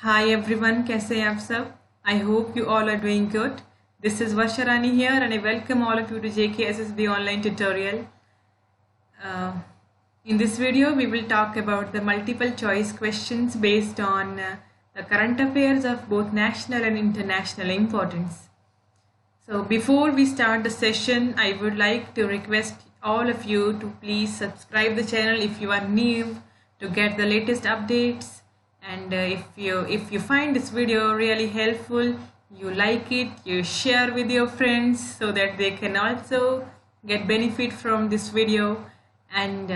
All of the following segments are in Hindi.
Hi everyone, कैसे हैं आप सब? I hope you all are doing good. This is Varsharani here and I welcome all of you to JKSSB online tutorial. Uh, in this video, we will talk about the multiple choice questions based on the current affairs of both national and international importance. So before we start the session, I would like to request all of you to please subscribe the channel if you are new to get the latest updates. And if you find this video really helpful, you like it, you share with your friends so that they can also get benefit from this video, and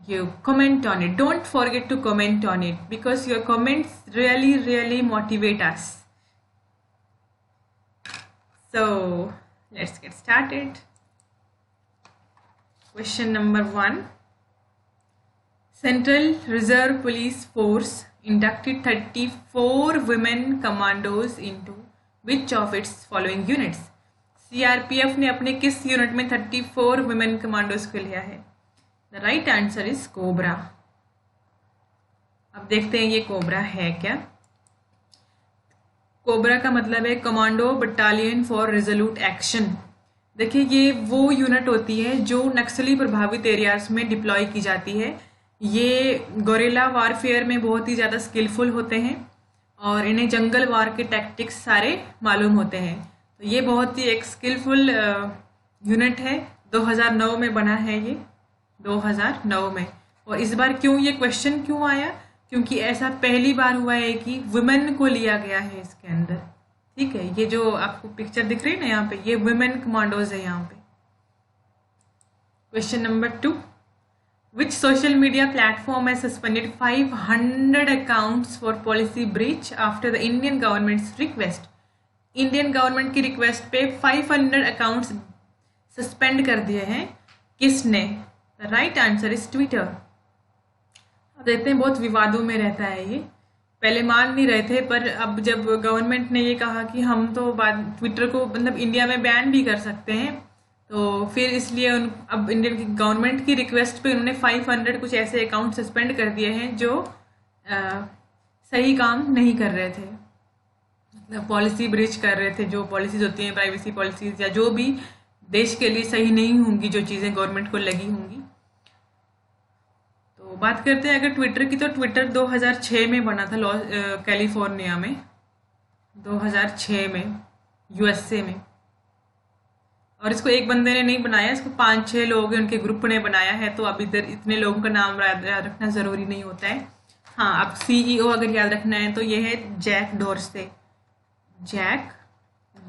you comment on it. Don't forget to comment on it because your comments really motivate us. So let's get started. Question number 1. Central Reserve Police Force inducted 34 women commandos into which of its following units? CRPF ने अपने किस यूनिट में 34 women commandos को लिया है? The right answer is cobra. अब देखते हैं ये कोबरा है क्या. कोबरा का मतलब है commando battalion for resolute action. देखिए ये वो यूनिट होती है जो नक्सली प्रभावित एरियाज में डिप्लॉय की जाती है. ये गोरिल्ला वारफेयर में बहुत ही ज़्यादा स्किलफुल होते हैं और इन्हें जंगल वार के टैक्टिक्स सारे मालूम होते हैं. तो ये बहुत ही एक स्किलफुल यूनिट है. 2009 में बना है ये, 2009 में. और इस बार क्यों ये क्वेश्चन क्यों आया? क्योंकि ऐसा पहली बार हुआ है कि वुमेन को लिया गया है इसके अंदर. ठीक है, ये जो आपको पिक्चर दिख रही है ना यहाँ पे, ये वुमेन कमांडोज है यहाँ पे. Question number 2. Which social media platform has suspended 500 accounts for policy breach after the Indian government's request? Indian government की रिक्वेस्ट पे 500 अकाउंट्स सस्पेंड कर दिए हैं. किसने? The right answer is Twitter. अब देखते हैं, बहुत विवादों में रहता है ये. पहले मान नहीं रहे थे, पर अब जब गवर्नमेंट ने ये कहा कि हम तो बाद ट्विटर को मतलब इंडिया में बैन भी कर सकते हैं, तो फिर इसलिए अब इंडियन की गवर्नमेंट की रिक्वेस्ट पे उन्होंने 500 कुछ ऐसे अकाउंट सस्पेंड कर दिए हैं जो सही काम नहीं कर रहे थे, मतलब पॉलिसी ब्रीच कर रहे थे. जो पॉलिसीज होती हैं, प्राइवेसी पॉलिसीज या जो भी देश के लिए सही नहीं होंगी, जो चीज़ें गवर्नमेंट को लगी होंगी. तो बात करते हैं अगर ट्विटर की, तो ट्विटर 2006 में बना था कैलिफोर्निया में, 2006 में यूएसए में. और इसको एक बंदे ने नहीं बनाया, इसको 5-6 लोग हैं, उनके ग्रुप ने बनाया है. तो अब इधर इतने लोगों का नाम याद रखना ज़रूरी नहीं होता है. हाँ, अब सीईओ अगर याद रखना है तो ये है Jack Dorsey. Jack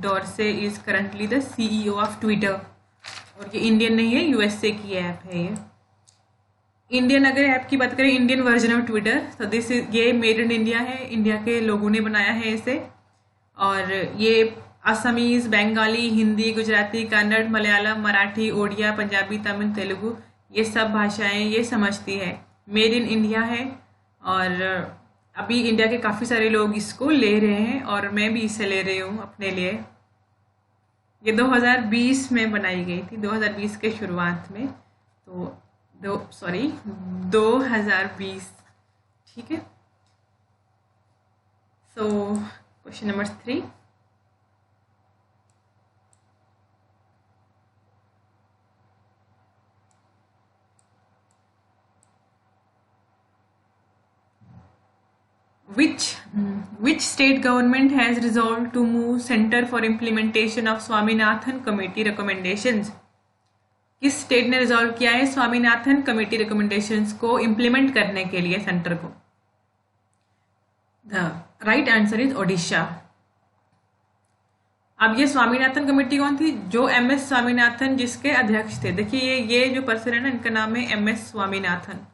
Dorsey is currently the CEO of Twitter. और ये इंडियन नहीं है, यूएसए की ऐप है ये. इंडियन अगर ऐप की बात करें, इंडियन वर्जन ऑफ ट्विटर, तो ये मेड इन इंडिया है. इंडिया के लोगों ने बनाया है इसे. और ये असमीज़, बंगाली, हिंदी, गुजराती, कन्नड़, मलयालम, मराठी, ओडिया, पंजाबी, तमिल, तेलुगु, ये सब भाषाएं ये समझती है. मेड इन इंडिया है. और अभी इंडिया के काफ़ी सारे लोग इसको ले रहे हैं और मैं भी इसे ले रही हूँ अपने लिए. ये 2020 में बनाई गई थी, 2020 के शुरुआत में. तो 2020. ठीक है. So question number 3. Which state government has resolved to move Center for Implementation of Swaminathan committee recommendations? किस स्टेट ने रिजॉल्व किया है स्वामीनाथन कमेटी रिकमेंडेशंस को इम्प्लीमेंट करने के लिए सेंटर को? The right answer is Odisha. अब ये स्वामीनाथन कमेटी कौन थी? जो MS स्वामीनाथन जिसके अध्यक्ष थे. देखिए ये जो पर्सन है ना, इनका नाम है MS स्वामीनाथन.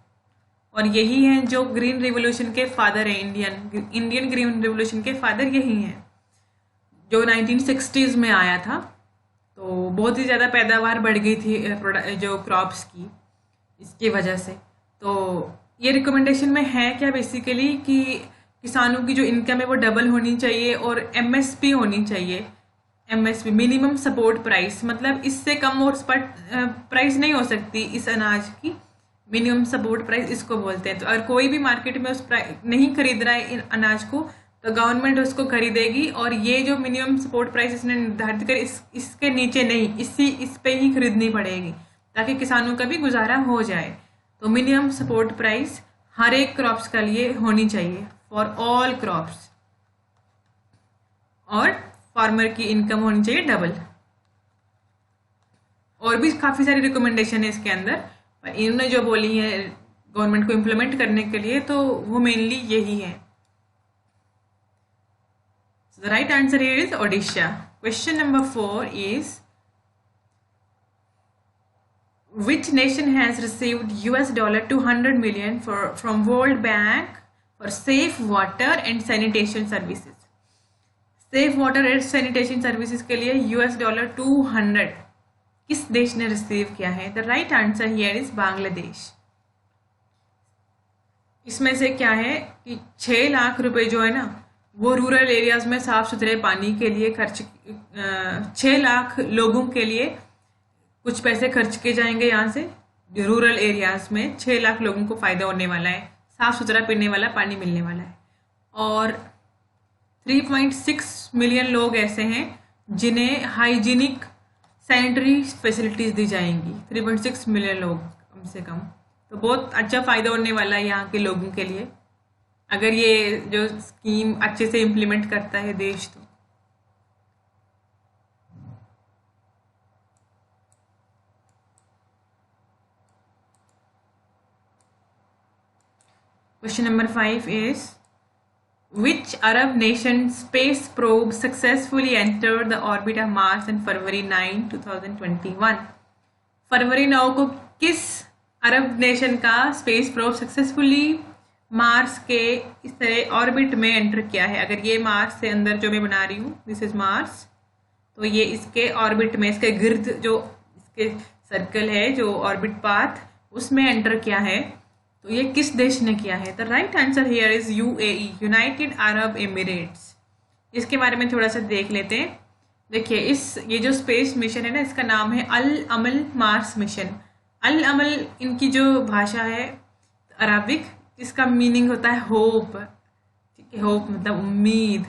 और यही हैं जो ग्रीन रिवोल्यूशन के फादर हैं. इंडियन ग्रीन रिवोल्यूशन के फादर यही हैं, जो 1960s में आया था. तो बहुत ही ज़्यादा पैदावार बढ़ गई थी जो क्रॉप्स की, इसकी वजह से. तो ये रिकमेंडेशन में है क्या बेसिकली कि किसानों की जो इनकम है वो डबल होनी चाहिए और MSP होनी चाहिए. MSP मिनिमम सपोर्ट प्राइस, मतलब इससे कम और प्राइस नहीं हो सकती इस अनाज की. मिनिमम सपोर्ट प्राइस इसको बोलते हैं. तो अगर कोई भी मार्केट में उस प्राइस नहीं खरीद रहा है इन अनाज को, तो गवर्नमेंट उसको खरीदेगी, और ये जो मिनिमम सपोर्ट प्राइस इसने निर्धारित कर इसके नीचे नहीं, इस पे ही खरीदनी पड़ेगी, ताकि किसानों का भी गुजारा हो जाए। तो मिनिमम सपोर्ट प्राइस हर एक क्रॉप्स के लिए होनी चाहिए, फॉर ऑल क्रॉप्स, और फार्मर की इनकम होनी चाहिए डबल। और भी काफ़ी सारी रिकमेंडेशन है इसके अंदर, पर इन्होंने जो बोली है गवर्नमेंट को इम्प्लीमेंट करने के लिए, तो वो मेनली यही है। The right answer here is Odisha. Question number 4 is which nation has received $200 million from World Bank for safe water and sanitation services? Safe water and sanitation services के लिए $200 किस देश ने रिसीव किया है? The right answer here is Bangladesh. इसमें से क्या है कि 6 लाख रुपए जो है ना, वो रूरल एरियाज में साफ सुथरे पानी के लिए खर्च, 6 लाख लोगों के लिए कुछ पैसे खर्च किए जाएंगे यहाँ से। रूरल एरियाज में 6 लाख लोगों को फायदा होने वाला है, साफ सुथरा पीने वाला पानी मिलने वाला है। और 3.6 मिलियन लोग ऐसे हैं जिन्हें हाइजीनिक सैनिटरी फैसिलिटीज दी जाएंगी। 3.6 मिलियन लोग कम से कम, तो बहुत अच्छा फायदा होने वाला है यहाँ के लोगों के लिए, अगर ये जो स्कीम अच्छे से इम्प्लीमेंट करता है देश। तो question number 5 is which Arab nation space probe successfully entered the orbit of Mars on February 9, 2021? फरवरी 9 को किस अरब नेशन का स्पेस प्रोब सक्सेसफुली मार्स के इस तरह ऑर्बिट में एंटर किया है? अगर ये मार्स से अंदर जो मैं बना रही हूँ, दिस इज मार्स, तो ये इसके ऑर्बिट में, इसके गिर्द जो इसके सर्कल है, जो ऑर्बिट पाथ, उसमें एंटर किया है। तो ये किस देश ने किया है? The right answer here is UAE, United Arab Emirates. इसके बारे में थोड़ा सा देख लेते हैं। देखिए, ये जो स्पेस मिशन है ना, इसका नाम है अल अमल मार्स मिशन। अल अमल इनकी जो भाषा है अरबिक, इसका मीनिंग होता है होप। ठीक है, होप मतलब उम्मीद।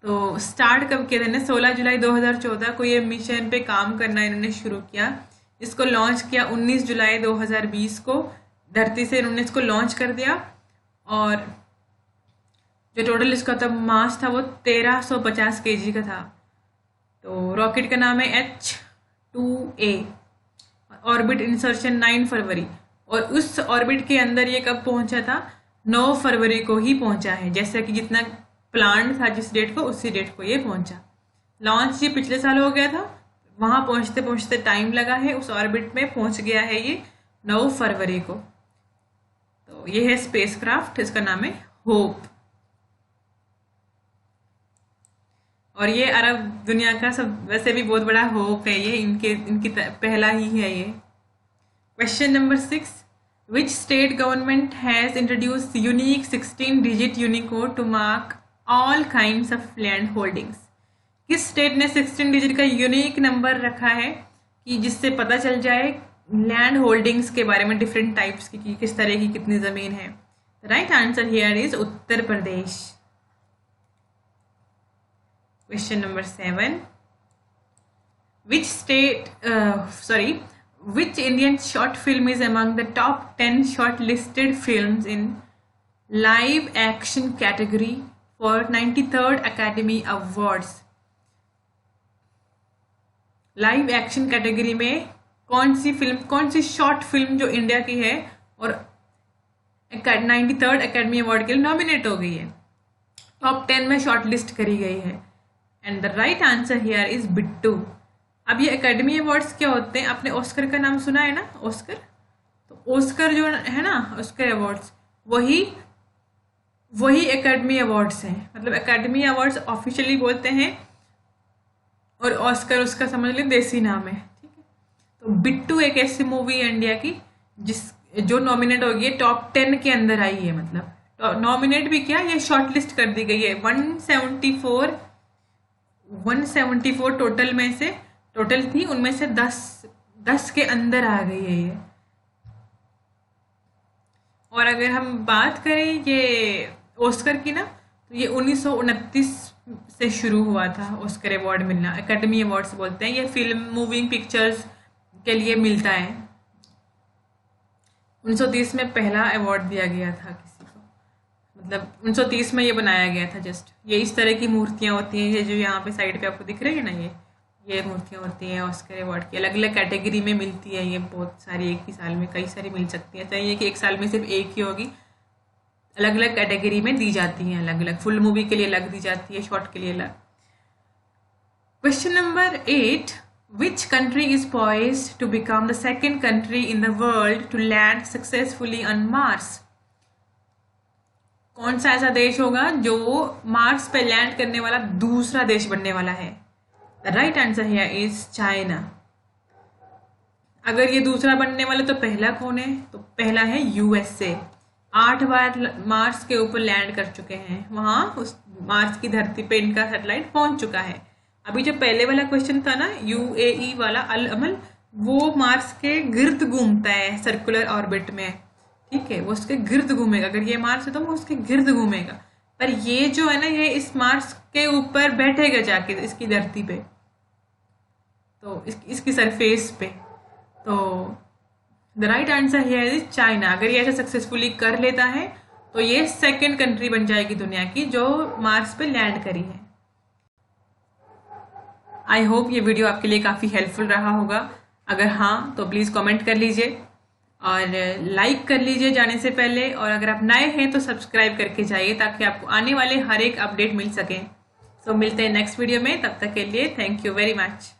तो स्टार्ट कब किया था ना? 16 जुलाई 2014 को ये मिशन पे काम करना इन्होंने शुरू किया। इसको लॉन्च किया 19 जुलाई 2020 को, धरती से इन्होंने इसको लॉन्च कर दिया। और जो टोटल इसका तब मास था वो 1350 kg का था। तो रॉकेट का नाम है H2A। ऑर्बिट इंसर्शन 9 फरवरी, और उस ऑर्बिट के अंदर ये कब पहुंचा था? 9 फरवरी को ही पहुंचा है। जैसे कि जितना प्लान था जिस डेट को, उसी डेट को ये पहुंचा। लॉन्च ये पिछले साल हो गया था, वहां पहुंचते पहुंचते टाइम लगा है, उस ऑर्बिट में पहुंच गया है ये 9 फरवरी को। तो ये है स्पेसक्राफ्ट, इसका नाम है होप। और ये अरब दुनिया का सब वैसे भी बहुत बड़ा होप है, ये इनकी पहला ही है ये। Question number 6, which state government has introduce unique 16-digit unicode to mark all kinds of land holdings? किस स्टेट ने 16 डिजिट का यूनिक नंबर रखा है कि जिससे पता चल जाए लैंड होल्डिंग्स के बारे में, डिफरेंट टाइप्स की, किस तरह की कितनी जमीन है? Right answer here is Uttar Pradesh. Question number 7, which Indian short film is among the top 10 shortlisted films in live action category for 93rd Academy Awards? Live action category में कौन सी शॉर्ट फिल्म जो इंडिया की है और 93rd अकेडमी अवार्ड के लिए नॉमिनेट हो गई है, टॉप 10 में शॉर्ट लिस्ट करी गई है? And the right answer here is Bittu. अब ये एकेडमी अवार्ड्स क्या होते हैं? आपने ऑस्कर का नाम सुना है ना? ऑस्कर, तो ऑस्कर जो है ना, ऑस्कर अवार्ड्स, वही एकेडमी अवार्ड्स हैं। मतलब एकेडमी अवार्ड्स ऑफिशियली बोलते हैं, और ऑस्कर उसका समझ लो देसी नाम है। ठीक है, तो बिट्टू एक ऐसी मूवी है इंडिया की जो नॉमिनेट हो गई है, टॉप 10 के अंदर आई है। मतलब नॉमिनेट भी क्या, ये शॉर्ट लिस्ट कर दी गई है। 174 टोटल में से, टोटल थी उनमें से 10 के अंदर आ गई है ये। और अगर हम बात करें ये ऑस्कर की ना, तो ये 1929 से शुरू हुआ था ऑस्कर अवार्ड मिलना। एकेडमी अवार्ड्स बोलते हैं, ये फिल्म मूविंग पिक्चर्स के लिए मिलता है। 1930 में पहला अवार्ड दिया गया था किसी को, मतलब 1930 में ये बनाया गया था। जस्ट ये इस तरह की मूर्तियाँ होती हैं, ये जो यहाँ पे साइड पे आपको दिख रही है ना, ये मूर्तियाँ होती हैं ऑस्कर अवार्ड की। अलग अलग कैटेगरी में मिलती है ये, बहुत सारी, एक ही साल में कई सारी मिल सकती हैं। चाहिए कि एक साल में सिर्फ एक ही होगी, अलग अलग कैटेगरी में दी जाती हैं, अलग अलग। फुल मूवी के लिए अलग दी जाती है, शॉर्ट के लिए अलग। Question number 8, which country is poised to become the second country in the world to land successfully on Mars? कौन सा ऐसा देश होगा जो मार्स पे लैंड करने वाला दूसरा देश बनने वाला है? The right answer here is China. अगर ये दूसरा बनने वाला तो पहला कौन है? तो पहला है यूएसए। 8 बार मार्स के ऊपर लैंड कर चुके हैं, वहां उस मार्स की धरती पे इनका सैटेलाइट पहुंच चुका है। अभी जो पहले वाला क्वेश्चन था ना, यूएई वाला, अल अमल, वो मार्स के गिर्द घूमता है सर्कुलर ऑर्बिट में, ठीक है, वो उसके गिर्द घूमेगा। अगर ये मार्स है तो वो उसके गिर्द घूमेगा। पर ये जो है ना, ये इस मार्स के ऊपर बैठेगा जाके इसकी धरती पे, तो इसकी सरफेस पे। तो the right answer here is China. अगर ये ऐसा सक्सेसफुली कर लेता है तो ये सेकंड कंट्री बन जाएगी दुनिया की जो मार्स पे लैंड करी है। आई होप ये वीडियो आपके लिए काफ़ी हेल्पफुल रहा होगा। अगर हाँ तो प्लीज़ कमेंट कर लीजिए और लाइक कर लीजिए जाने से पहले, और अगर आप नए हैं तो सब्सक्राइब करके जाइए ताकि आपको आने वाले हर एक अपडेट मिल सके। सो मिलते हैं नेक्स्ट वीडियो में, तब तक के लिए थैंक यू वेरी मच।